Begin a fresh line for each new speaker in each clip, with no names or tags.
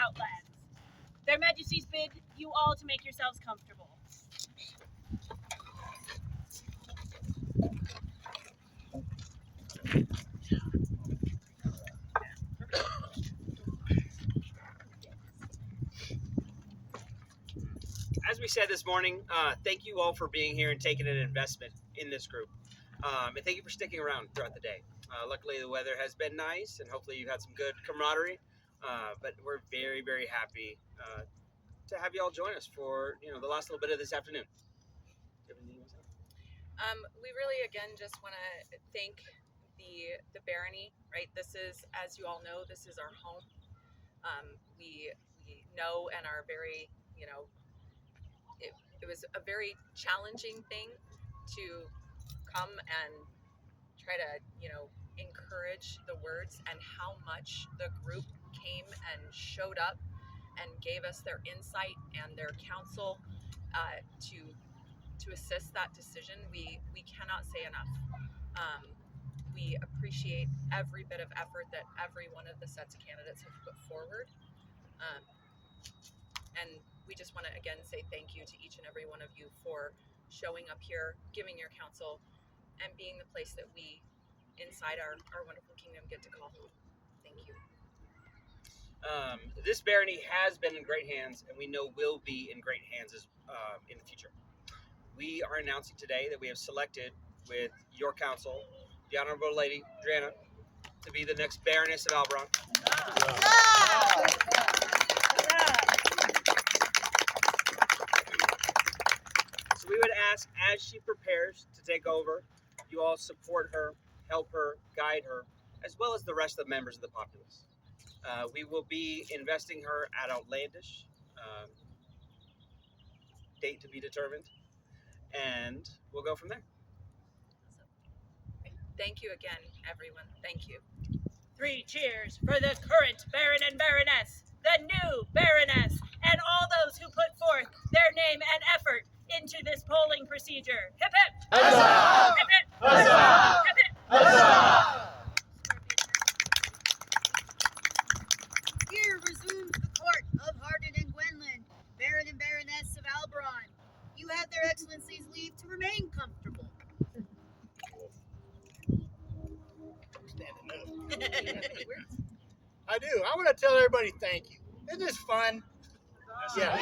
Outlands. Their Majesties bid you all to make yourselves comfortable.
As we said this morning, thank you all for being here and taking an investment in this group. And thank you for sticking around throughout the day. Luckily, the weather has been nice, and hopefully you've had some good camaraderie. But we're very, very happy to have you all join us for the last little bit of this afternoon.
We really, again, just want to thank the barony, right? This is, as you all know, this is our home. We know and are very, it was a very challenging thing to come and try to, encourage the words, and how much the group came and showed up and gave us their insight and their counsel to assist that decision. We cannot say enough. We appreciate every bit of effort that every one of the sets of candidates have put forward. And we just want to again say thank you to each and every one of you for showing up here, giving your counsel, and being the place that we inside our wonderful kingdom get to call home. Thank you.
This barony has been in great hands, and we know will be in great hands in the future. We are announcing today that we have selected, with your counsel, the Honorable Lady Driana to be the next Baroness of al-Barran. So we would ask, as she prepares to take over, you all support her, help her, guide her, as well as the rest of the members of the populace. We will be investing her at outlandish, date to be determined, and we'll go from there.
Thank you again, everyone. Thank you.
3 cheers for the current Baron and Baroness, the new Baroness, and all those who put forth their name and effort into this polling procedure. Hip hip!
Huzzah!
Hip hip!
Huzzah!
Hip hip!
Huzzah!
Here resumes the court of Hardin and Gwenlyn, Baron and Baroness of al-Barran. You have their excellencies leave to remain comfortable.
I do. I want to tell everybody thank you. Isn't this fun? Yeah.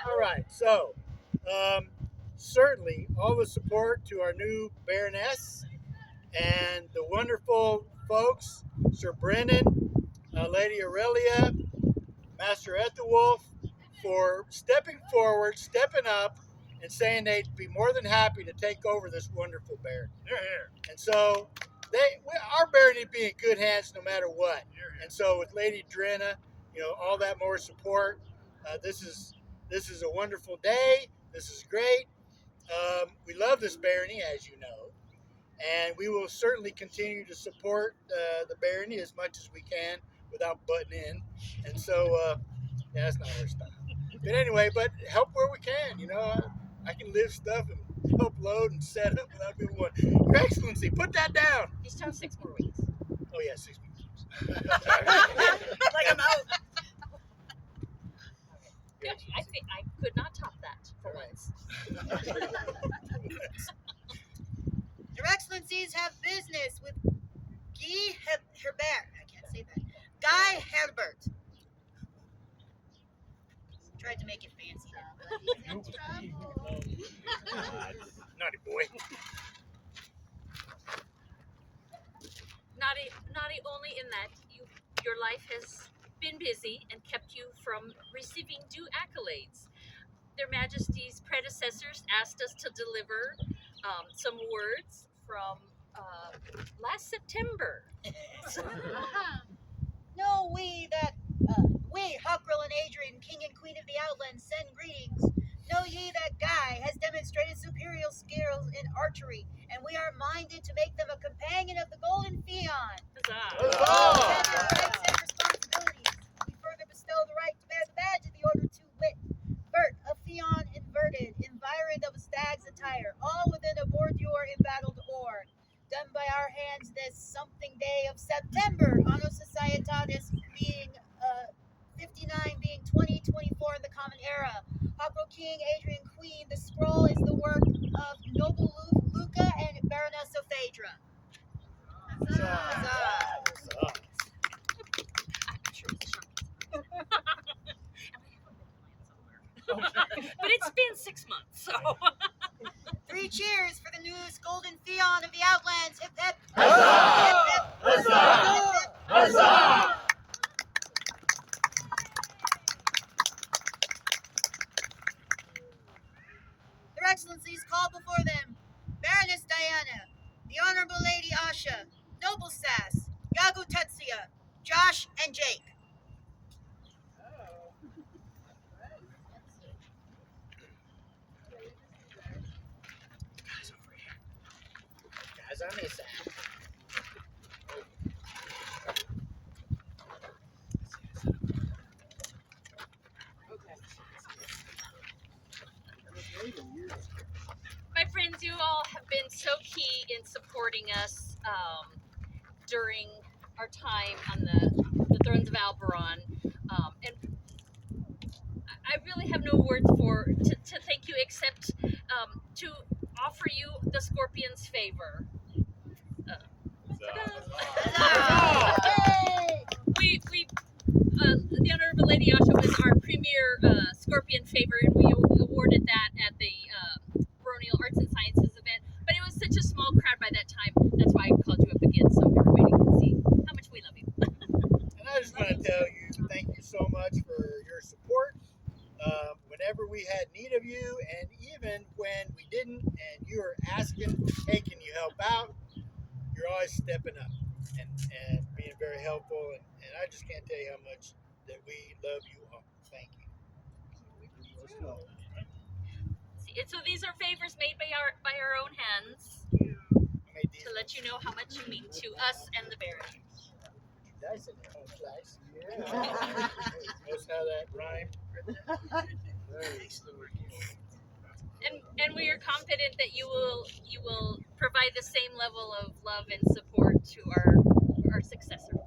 All right. So, certainly all the support to our new Baroness and the wonderful folks, Sir Brennan, Lady Aurelia, Master Ethelwolf, for stepping forward, stepping up, and saying they'd be more than happy to take over this wonderful barony. And so, our barony would be in good hands no matter what. And so, with Lady Driana, all that more support. This is a wonderful day. This is great. We love this barony, as you know, and we will certainly continue to support the barony as much as we can without butting in. And so, that's not our style. But anyway, help where we can. I can lift stuff and help load and set up without people going, Your Excellency, put that down.
He's still 6 more weeks.
Oh, yeah, 6 weeks.
Like I'm out.
I think I could not top that for once.
Your excellencies have business with Guy Herbert. I can't say that. Guy Herbert. Tried to make it fancy.
Naughty boy.
Naughty only in that your life has been busy and kept you from receiving due accolades. Their Majesty's predecessors asked us to deliver some words from last September.
No, we, Huckrill and Adrian, King and Queen of the Outlands, send greetings. Know ye that Guy has demonstrated superior skills in archery, and we are minded to make them a companion of the Golden Phaeon.
Huzzah!
Rights and responsibilities. We further bestow the right to bear the badge of the Order to wit. Vert, a Phaeon inverted, environed of a stag's attire, all within a bordure embattled ore. Done by our hands this something day of September, Anno Societatis being 59 being 2024 in the Common Era. Hopro King, Adrian Queen. The scroll is the work of Noble Luca and Baroness of Phaedra.
I'm sure it's a shark. But it's been 6 months, so.
3 cheers for the newest golden Theon of the Outlands. Hip hip.
Huzzah!
Hip hip.
Huzzah!
Hip hip.
Huzzah!
Their Excellencies call before them Baroness Diana, the Honorable Lady Asha, Noble Sass, Yago Tetsuya, Josh, and Jake.
Guys, I miss that.
My friends, you all have been so key in supporting us during our time on the Thrones of al-Barran. And I really have no words to thank you except to offer you the Scorpion's favor. We the Honorable Lady Asha was our premier Scorpion favor, and we awarded that at the Baronial Arts and Sciences event. But it was such a small crowd by that time. That's why I called you up again, so everybody can see how much we love you.
And I just want to tell you, thank you so much for your support. Whenever we had need of you, and even when we didn't, and you were asking, hey, can you help out? You're always stepping up and being very helpful. And I just can't tell you how much that we love you all. Thank you.
And so these are favors made by our own hands
Made these
to let you know how much you mean to us and the Baron.
dice in there. Slice. Yeah. Notice how that rhymed?
And we are confident that you will provide the same level of love and support to our successor.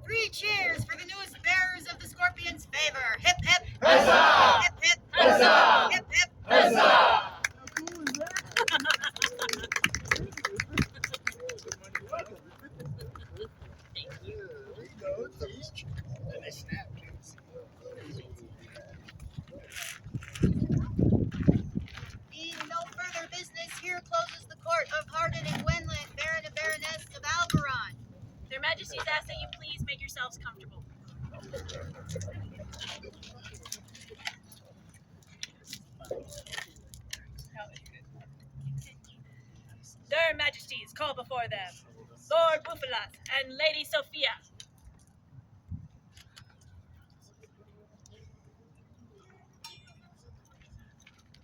3 cheers for the newest bearers of the Scorpion's favor. Hip hip.
Huzzah!
Hip hip.
Huzzah!
Hip hip.
Huzzah! And they snap.
Being no further business, here closes the court of Hardin and Gwenland, Baron and Baroness of al-Barran.
Their Majesties ask that you please make yourselves comfortable. Their Majesties call before them Lord Bufalas and Lady Sophia.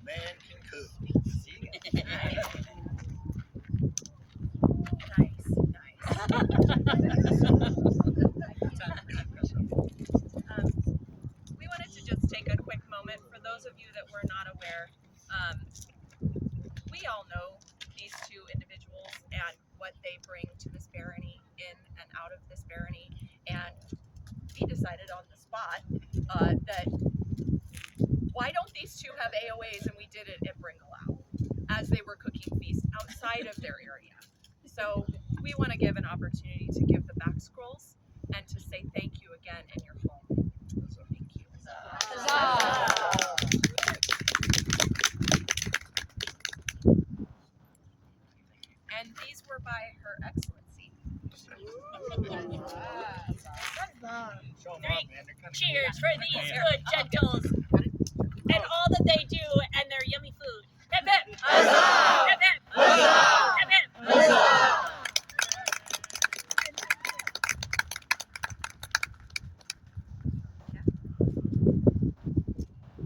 Man can cook.
We wanted to just take a quick moment for those of you that were not aware. We all know these 2 individuals and what they bring to this barony, in and out of this barony, and we decided on the spot that why don't these 2 have AOAs, and we did it at Bringalao as they were cooking feast outside of their area. So we want to give an opportunity to give the back scrolls and to say thank you again in your home. Thank you. And these were by Her Excellency.
Show 'em
3
off, man. They're kinda
cheers for these good gentles and all that they do and their yummy food. Hip hip!
Huzzah!
Hip hip!
Huzzah!
Hip hip!
Huzzah!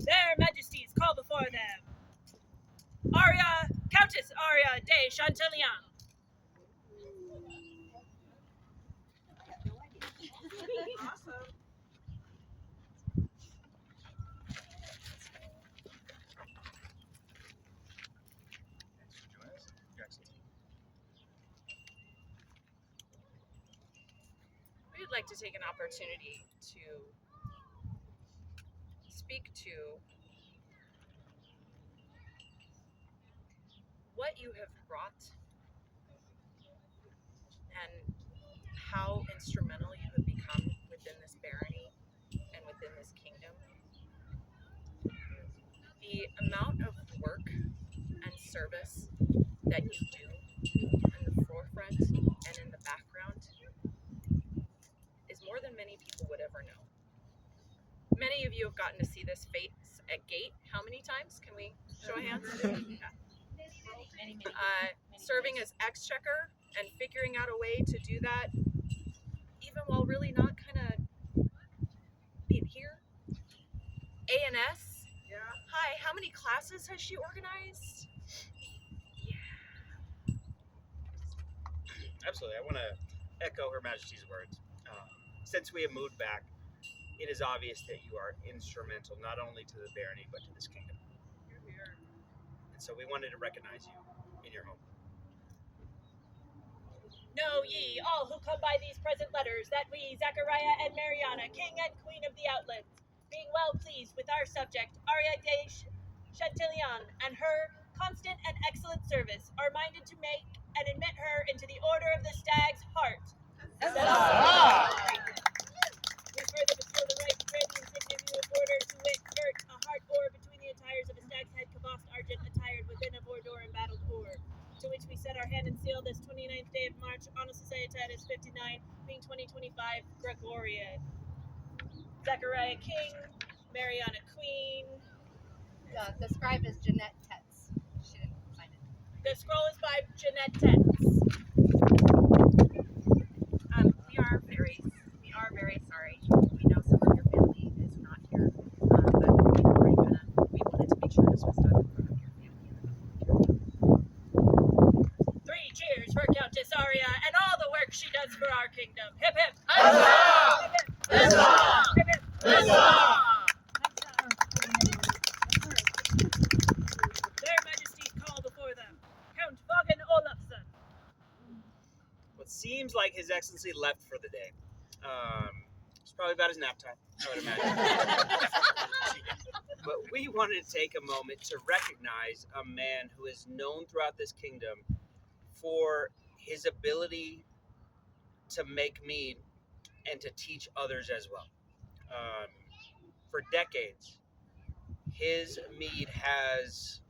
Their Majesties call before them Countess Aria de Chantillion.
would like to take an opportunity to speak to what you have brought and how instrumental you have become within this barony and within this kingdom. The amount of work and service that you do in the forefront and in the background is more than many people would ever know. Many of you have gotten to see this face at gate. How many times? Can we show of hands? Yeah. Serving as exchequer and figuring out a way to do that even while really not kind of being here. A&S. Yeah. Hi, how many classes has she organized?
Absolutely. I want to echo Her Majesty's words. Since we have moved back, it is obvious that you are instrumental not only to the barony but to this kingdom. And so we wanted to recognize you in your home.
Know ye, all who come by these present letters, that we, Zachariah and Mariana, king and queen of the outlands, being well pleased with our subject, Arya de Chantillion, and her constant and excellent service, are minded to make and admit her into the order of the Stag's Heart. We further bestow the right to bear the insignia of order to wit, vert, a heart or between the attires of a stag's head, cabossed argent, attired within a bordor embattled or. To which we set our hand and seal this 29th day of March, Anno Societatis 59, being 2025 Gregorian. Zachariah King, Mariana Queen.
The scribe is Jeanette Tetz. She didn't sign it.
The scroll is by Jeanette Tetz.
We are very sorry. We know some of your family is not here, but we wanted to make sure this was done in front of your family.
3 cheers for Countess Arya and all the work she does for our kingdom. Hip hip!
Huzzah!
Hip hip!
Huzzah!
Hip hip!
Huzzah!
Their Majesties call before them Count Vaughan Olafsson.
What seems like His Excellency left for the day. It's probably about his nap time, I would imagine. But we wanted to take a moment to recognize a man who is known throughout this kingdom for his ability to make mead and to teach others as well. For decades, his mead has,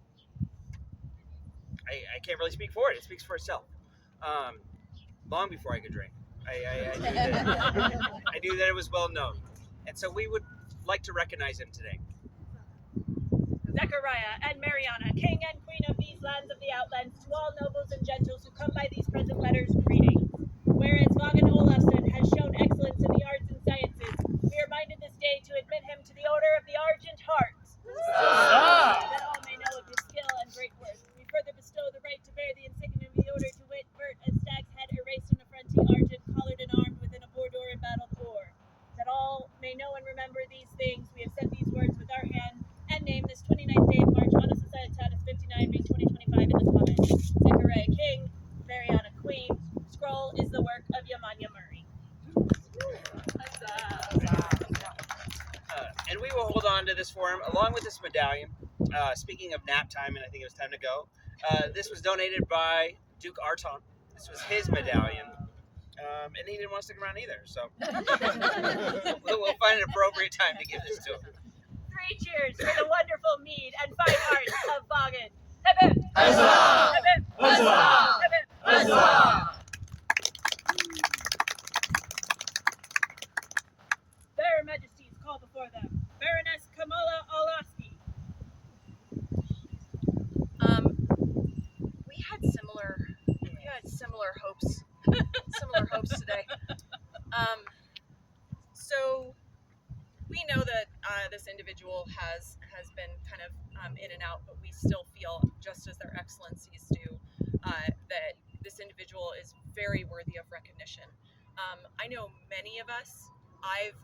I can't really speak for it, it speaks for itself. Long before I could drink, I knew that it was well known. And so we would like to recognize him today.
Zachariah and Mariana, king and queen of these lands of the outlands, to all nobles and gentles who come by these present letters, greetings. Whereas Vaughan Olafsson has shown excellence in the arts and sciences, we are minded this day to admit him to the order of the Argent Heart. That all may know of his skill and great worth. We further bestow the right to bear the insignia of the order to wit, vert, a stag's head erased in a fronty argent, collared and armed within a bordor embattled or. That all may know and remember these things, we have set these words with our hand and name this 29th day of March, Anno Societatis 59, being 2025 in the comments. Zachariah King, Mariana Queen. Scroll is the work of Yamanya Murray.
And we will hold on to this for him along with this medallion. Speaking of nap time, and I think it was time to go, this was donated by Duke Arton. This was his medallion. And he didn't want to stick around either, so we'll find an appropriate time to give this to him.
3 cheers for the wonderful mead and fine arts of Vaughan. Hip hip!
Huzzah!
Hip hip!
Huzzah!
Hip hip!
Huzzah!
Their Majesties call before them Baroness Kamala Olaski.
We had similar hopes. Similar hopes today. So we know that this individual has been kind of in and out, but we still feel, just as their excellencies do, that this individual is very worthy of recognition. I know many of us, I've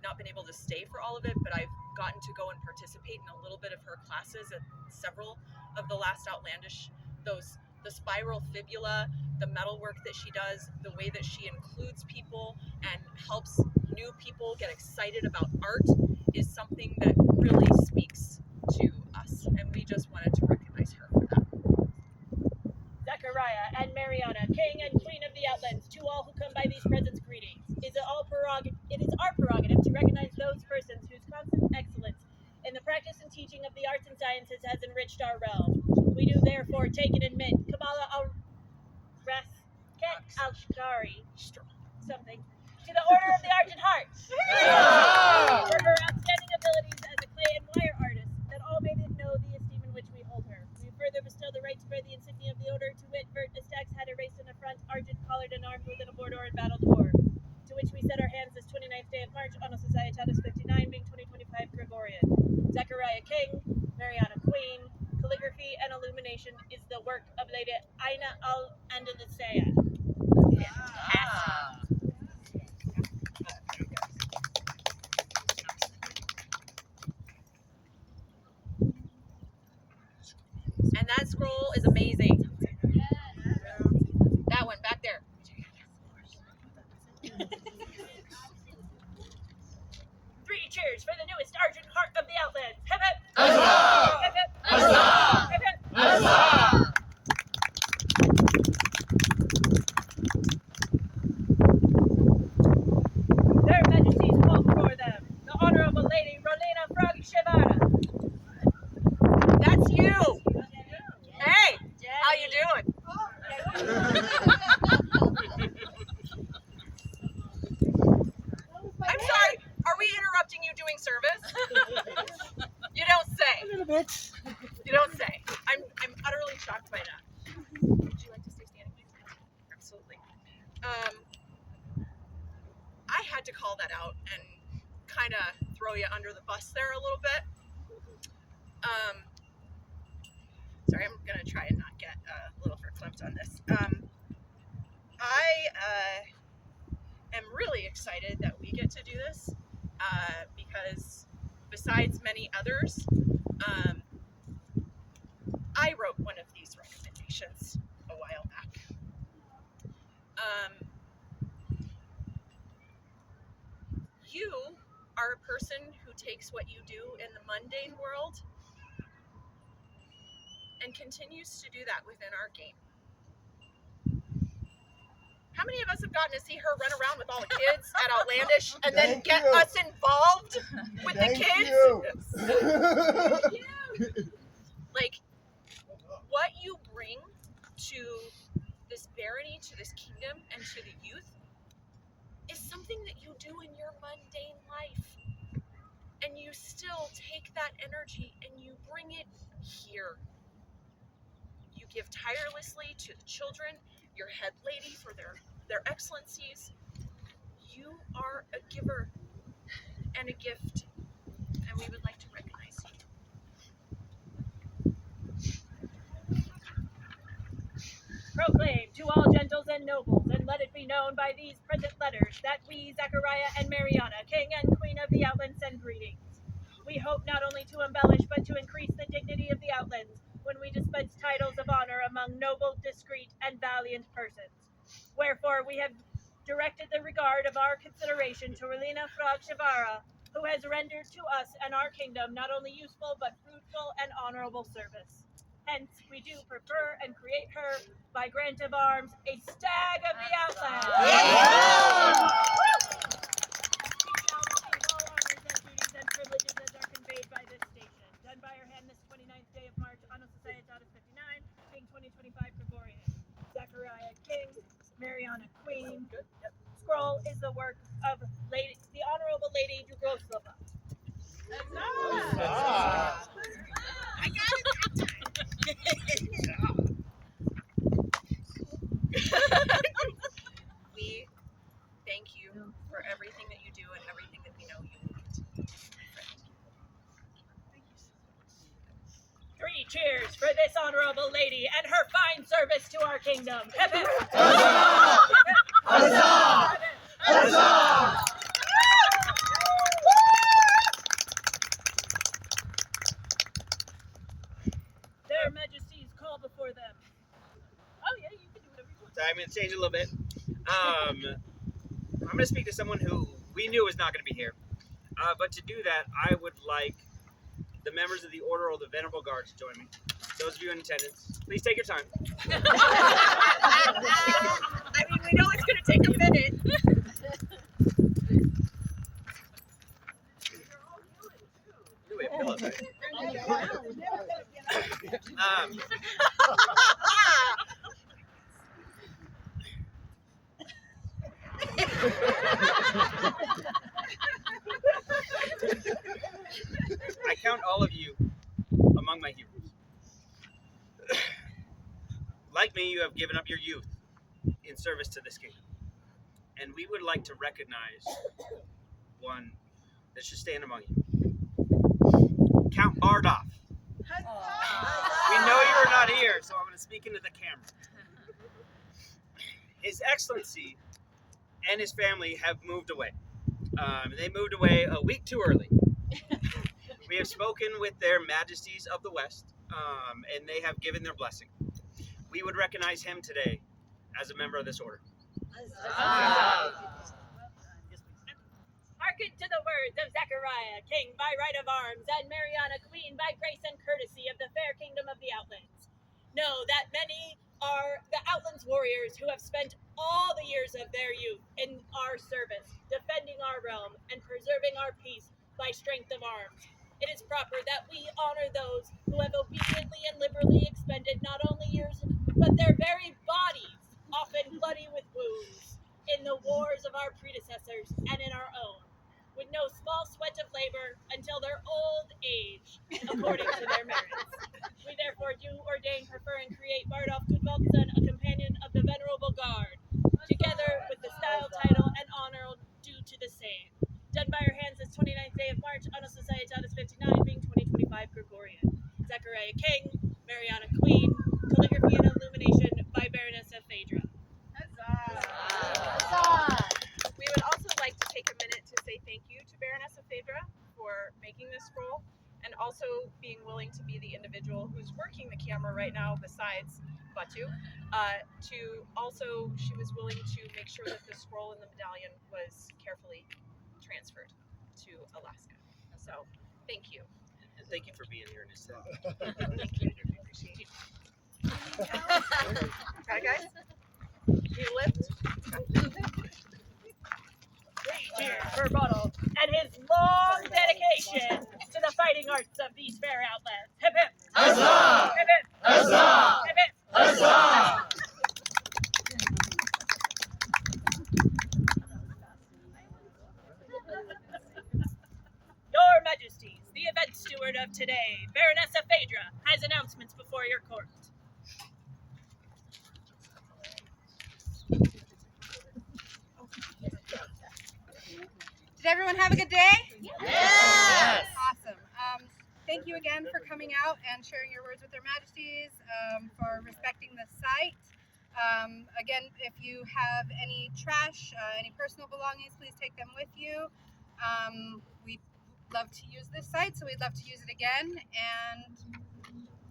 not been able to stay for all of it, but I've gotten to go and participate in a little bit of her classes at several of the last outlandish, those the spiral fibula, the metal work that she does, the way that she includes people and helps new people get excited about art is something that really speaks to us, and we just wanted to recognize her for that.
Zachariah and Mariana, King and Queen of the Outlands, to all who come by these presents, greetings. It is our prerogative to recognize those persons whose constant excellence in the practice and teaching of the arts and sciences has enriched our realm. We do therefore take and admit Kamala al-Rasket al-Shkari, something, to the Order of the Argent Heart for her outstanding abilities as a clay and wire artist, that all may know the esteem in which we hold her. We further bestow the right to bear the insignia of the order, to wit, Vert, a stag's head erased in the front, argent collared and armed with an abordor and battled war, to which we set our hands this 29th day of March, Anno Societatis 59, being 2025 Gregorian. Zachariah King, Mariana Queen. Calligraphy and illumination is the work of Lady Aina al-Andalusea.
And that scroll is amazing. That one back there.
Three cheers for the newest Argent Heart of the Outlands. Hip hip!
Huzzah!
Hip hip!
Huzzah!
Hip hip!
Huzzah!
Their Majesties call before them the Honorable Lady Rolina Frog-Shevara.
That's you. Hey, how you doing? I'm sorry. Are we interrupting you doing service? You don't say.
A little bit.
You don't say. I'm utterly shocked by that. Would you like to stay standing, please? Absolutely. I had to call that out and kind of throw you under the bus there a little bit. Sorry, I'm gonna try and not get a little verklempt on this. I am really excited that we get to do this because besides many others, I wrote one of these recommendations a while back. You are a person who takes what you do in the mundane world and continues to do that within our game. How many of us have gotten to see her run around with all the kids at Outlandish and then get us involved with the kids? Like, what you bring to this barony, to this kingdom, and to the youth is something that you do in your mundane life. And you still take that energy and you bring it here. You give tirelessly to the children, your head lady for their excellencies. You are a giver and a gift, and we would like to recognize you.
Proclaim to all gentles and nobles, and let it be known by these present letters, that we, Zachariah and Mariana, King and Queen of the Outlands, send greetings. We hope not only to embellish, but to increase the dignity of the Outlands when we dispense titles of honor among noble, discreet, and valiant persons. Wherefore we have directed the regard of our consideration to Rolina Frog-Shevara, who has rendered to us and our kingdom not only useful, but fruitful and honorable service. Hence, we do prefer and create her, by grant of arms, a stag of the Outlands. All honors and duties and privileges as are conveyed by this station. Done by her hand this 29th day of March, Anno Societatis 59, being 2025 Gregorian. Zachariah King, Mariana Queen. Scroll is the work of the Honorable Lady Dugroslova.
I got it that time. We thank you for everything that you do and everything that we know you will continue to do.
Three cheers for this honorable lady and her fine service to our kingdom. Hip hip!
Huzzah! Huzzah!
Hip hip!
Huzzah!
Their Majesties call before them
So I'm going to change it a little bit. I'm going to speak to someone who we knew was not going to be here. But to do that, I would like the members of the Order of the Venerable Guard to join me. Those of you in attendance, please take your time.
I mean, we know it's going to take a minute.
Ooh, we have pillows, right? I count all of you among my heroes. Like me, you have given up your youth in service to this kingdom. And we would like to recognize one that should stand among you. Count Bardoff. We know you are not here, so I'm going to speak into the camera. His Excellency and his family have moved away. They moved away a week too early. We have spoken with their majesties of the West, and they have given their blessing. We would recognize him today as a member of this order.
Hearken to the words of Zechariah, king by right of arms, and Mariana, queen by grace and courtesy of the fair kingdom of the Outlands. Know that many are the Outlands warriors who have spent all the years of their youth in our service, defending our realm and preserving our peace by strength of arms. It is proper that we honor those who have obediently and liberally expended not only years, but their very bodies, often bloody with wounds, in the wars of our predecessors and in our own, with no small sweat of labor until their old age, according to their merits. We therefore do ordain, prefer, and create Bardolph Goodvaldson a companion of the Venerable Guard, together with the style, title, and honor due to the same. Done by our hands this 29th day of March, Anno Societatis 59, being 2025 Gregorian. Zechariah King, Mariana Queen, calligraphy and illumination by Baroness of Phaedra.
We would also like to take a minute to say thank you to Baroness of Phaedra for making this scroll and also being willing to be the individual who's working the camera right now besides Batu. She was willing to make sure that the scroll and the medallion was carefully transferred to Alaska. So, thank you.
And thank you for being here in his set.
Thank you. Appreciate you. Got it, guys? Can you lift?
Cheers for Ronald and his long dedication to the fighting arts of these fair outlands. Hip hip!
Huzzah!
Hip hip!
Huzzah!
Hip hip!
Huzzah!
Your Majesties, the event steward of today, Baroness of Phaedra, has announcements before your court.
Did everyone have a good day?
Yes!
Awesome. Thank you again for coming out and sharing your words with their majesties, for respecting the site. Again, if you have any trash, any personal belongings, please take them with you. We love to use this site, so we'd love to use it again. And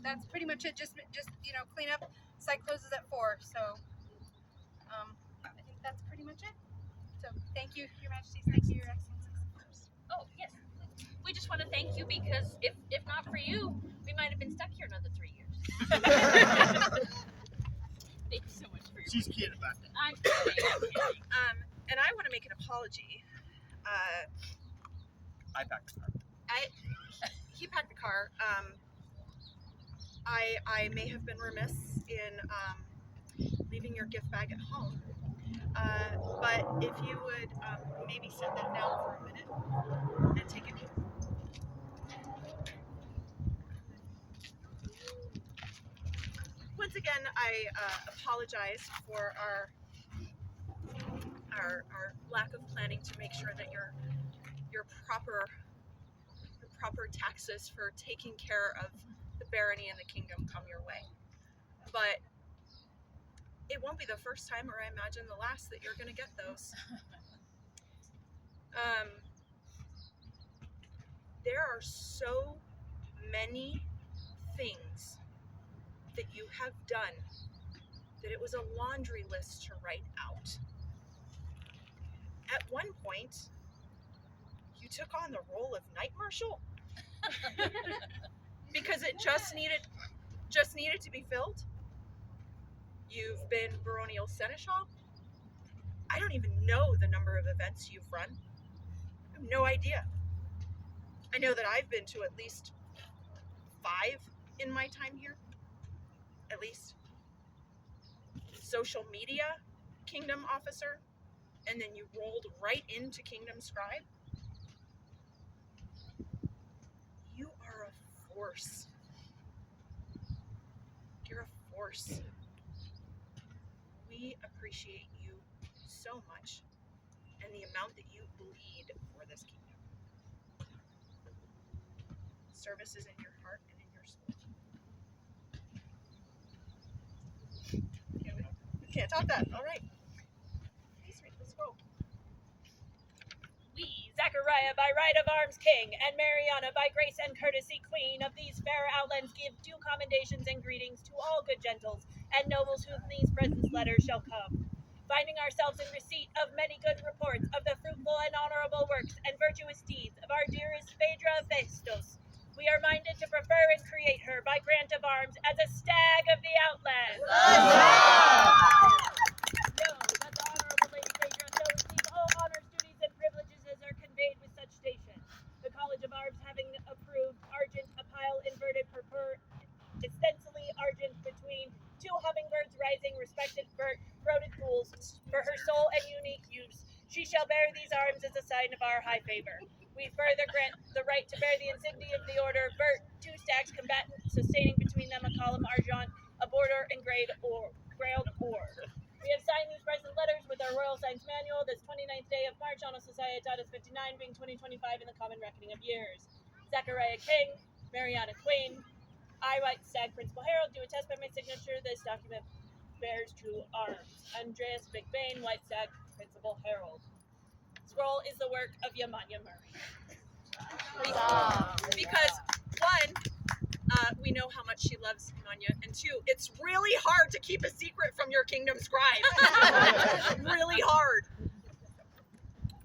that's pretty much it. Just clean up. Site closes at 4, so I think that's pretty much it. So thank you, Your Majesties. Thank you, Your Excellencies.
Oh, yes. We just want to thank you because if not for you, we might have been stuck here another 3 years. Thank you so much for your
She's kidding about that.
I'm kidding. I'm kidding.
And I want to make an apology.
I packed the car.
He packed the car. I may have been remiss in leaving your gift bag at home. But if you would maybe set that down for a minute and take it. Once again, I apologize for our lack of planning to make sure that your proper taxes for taking care of the barony and the kingdom come your way. But it won't be the first time, or I imagine the last, that you're going to get those. There are so many things that you have done that it was a laundry list to write out. At one point, you took on the role of night marshal because it just needed to be filled. You've been baronial seneschal. I don't even know the number of events you've run. I have no idea. I know that I've been to at least 5 in my time here. At least. Social media kingdom officer, and then you rolled right into kingdom scribe. You are a force. You're a force. We appreciate you so much and the amount that you bleed for this kingdom. Service is in your heart and in your soul. We can't top that. All right. Let's go.
We, Zachariah by right of arms king, and Mariana by grace and courtesy queen of these fair outlands, give due commendations and greetings to all good gentles and nobles whom these present letters shall come. Finding ourselves in receipt of many good reports of the fruitful and honorable works and virtuous deeds of our dearest Phaedra Festus, we are minded to prefer and create her by grant of arms as a stag of the outlands. Know that the honorable Lady Phaedra shall receive all honors, duties, and privileges as are conveyed with such station. The College of Arms having approved argent a pile inverted purpur, extensively argent between 2 hummingbirds rising respected throated gules for her sole and unique use. She shall bear these arms as a sign of our high favor. We further grant the right to bear the insignia of the order Vert, 2 stacks combatant, sustaining between them a column argent, a border engraved or grailed or. We have signed these present letters with our Royal Signs Manual this 29th day of March on a Societatis 59, being 2025 in the common reckoning of years. Zachariah King, Mariana Queen, I, White Stag Principal Herald, do attest by my signature this document bears true arms. Andreas McBain, White Stag Principal Herald. Scroll is the work of Yamanya Murray.
Because one, we know how much she loves Manya, and 2, it's really hard to keep a secret from your kingdom scribe. Really hard.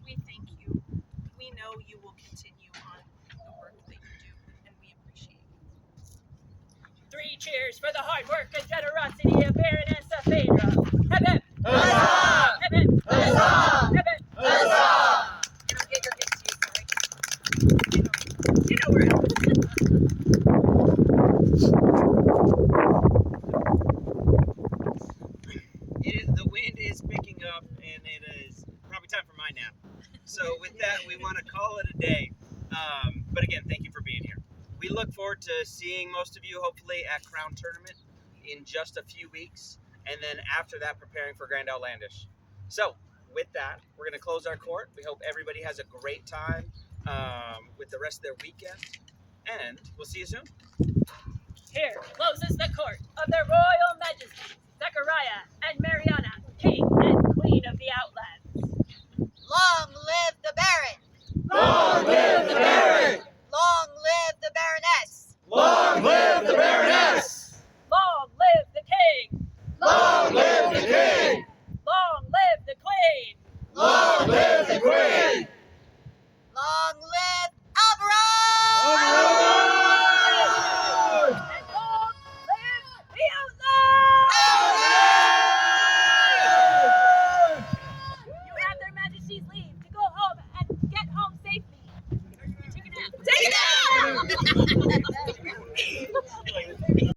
We thank you. We know you will continue on the work that you do, and we appreciate you.
3 cheers for the hard work and generosity of Baroness Phaedra. Hip hip!
Huzzah!
Hip hip!
Huzzah!
Hip hip!
Huzzah!
You don't get your gifts to you, so you know where it is.
The wind is picking up, and it is probably time for my nap. So with that, we want to call it a day. But again, thank you for being here. We look forward to seeing most of you, hopefully, at Crown Tournament in just a few weeks. And then after that, preparing for Grand Outlandish. So with that, we're going to close our court. We hope everybody has a great time with the rest of their weekend. And we'll see you soon.
Here closes the court of their Royal Majesties, Zachariah and Mariana, King and Queen of the Outlands.
Long live the Baron!
Long live the Baron!
Long live the Baroness!
Long live the Baroness!
Long live the King!
Long live the King!
Long live the Queen!
Long live the Queen!
Long live al-Barran!
And long live the Outlands! You have their Majesty's leave to go home and get home safely. Take a nap.
Take it out!